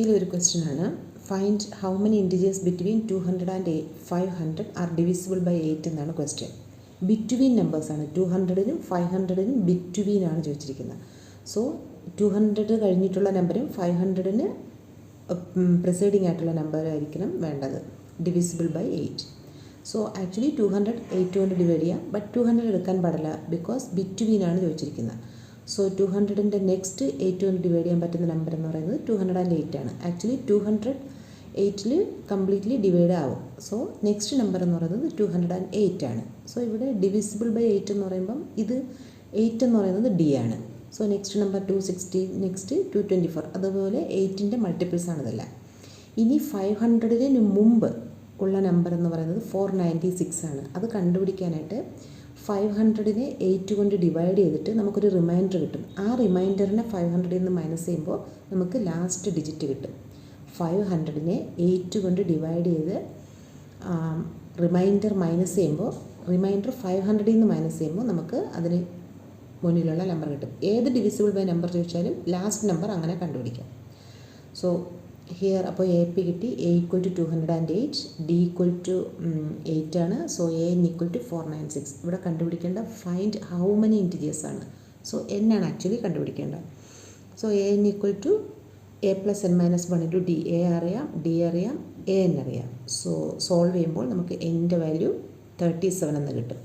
ഒരു ക്വസ്റ്റ്യൻ ആണ്. Find how many integers between 200 and 500 are divisible by 8 എന്നാണ് question. Between നമ്പേഴ്സാണ്, 200-നും 500-നും ബിറ്റ്വീൻ ആണ് ചോദിച്ചിരിക്കുന്നത്. സോ 200 കഴിഞ്ഞിട്ടുള്ള നമ്പറും 500-ന് പ്രിസൈഡിങ് ആയിട്ടുള്ള നമ്പറായിരിക്കണം വേണ്ടത്. Divisible by 8. സോ ആക്ച്വലി 200 8 കൊണ്ട് ഡിവൈഡ് ചെയ്യാം, ബട്ട് 200 എടുക്കാൻ പാടില്ല ബിക്കോസ് ബിറ്റ്വീൻ ആണ് ചോദിച്ചിരിക്കുന്നത്. സോ 200-ൻ്റെ നെക്സ്റ്റ് 8 കൊണ്ട് ഡിവൈഡ് ചെയ്യാൻ പറ്റുന്ന നമ്പർ എന്ന് പറയുന്നത് 208 ആണ്. ആക്ച്വലി 200 8-ൽ കംപ്ലീറ്റ്ലി ഡിവൈഡ് ആവും. സോ നെക്സ്റ്റ് നമ്പർ എന്ന് പറയുന്നത് 208 ആണ്. സോ ഇവിടെ ഡിവിസിബിൾ ബൈ 8 എന്ന് പറയുമ്പം ഇത് 8 എന്ന് പറയുന്നത് ഡി ആണ്. സോ നെക്സ്റ്റ് നമ്പർ 260, നെക്സ്റ്റ് 224, അതുപോലെ 8-ൻ്റെ മൾട്ടിപ്പിൾസ് ആണ് ഇതെല്ലാം. ഇനി 500-ന് മുമ്പ് ഉള്ള നമ്പർ എന്ന് പറയുന്നത് 496 ആണ്. അത് കണ്ടുപിടിക്കാനായിട്ട് 500-നെ 8 കൊണ്ട് ഡിവൈഡ് ചെയ്തിട്ട് നമുക്കൊരു റിമൈൻഡർ കിട്ടും. ആ റിമൈൻഡറിനെ 500-ൽ നിന്ന് മൈനസ് ചെയ്യുമ്പോൾ നമുക്ക് ലാസ്റ്റ് ഡിജിറ്റ് കിട്ടും. 500-നെ 8 കൊണ്ട് ഡിവൈഡ് ചെയ്ത് റിമൈൻഡർ മൈനസ് ചെയ്യുമ്പോൾ റിമൈൻഡർ 500-ൽ നിന്ന് മൈനസ് ചെയ്യുമ്പോൾ നമുക്ക് അതിന് മുന്നിലുള്ള നമ്പർ കിട്ടും. ഏത് ഡിവിസിബിൾ ബൈ നമ്പർ ചോദിച്ചാലും ലാസ്റ്റ് നമ്പർ അങ്ങനെ കണ്ടുപിടിക്കാം. സോ ഹിയർ അപ്പോൾ എ പി കിട്ടി. A equal to 208, D equal to 8 ആണ്. So A N equal to 496. ഇവിടെ കണ്ടുപിടിക്കേണ്ട ഫൈൻഡ് ഹൗ മെനി ഇൻറ്റിജേഴ്സ് ആണ്. സോ എൻ ആണ് ആക്ച്വലി കണ്ടുപിടിക്കേണ്ടത്. So A N equal to A plus N minus 1 into D. A അറിയാം, D അറിയാം, A N അറിയാം. So solve ചെയ്യുമ്പോൾ നമുക്ക് എൻ്റെ വാല്യൂ 37 എന്ന് കിട്ടും.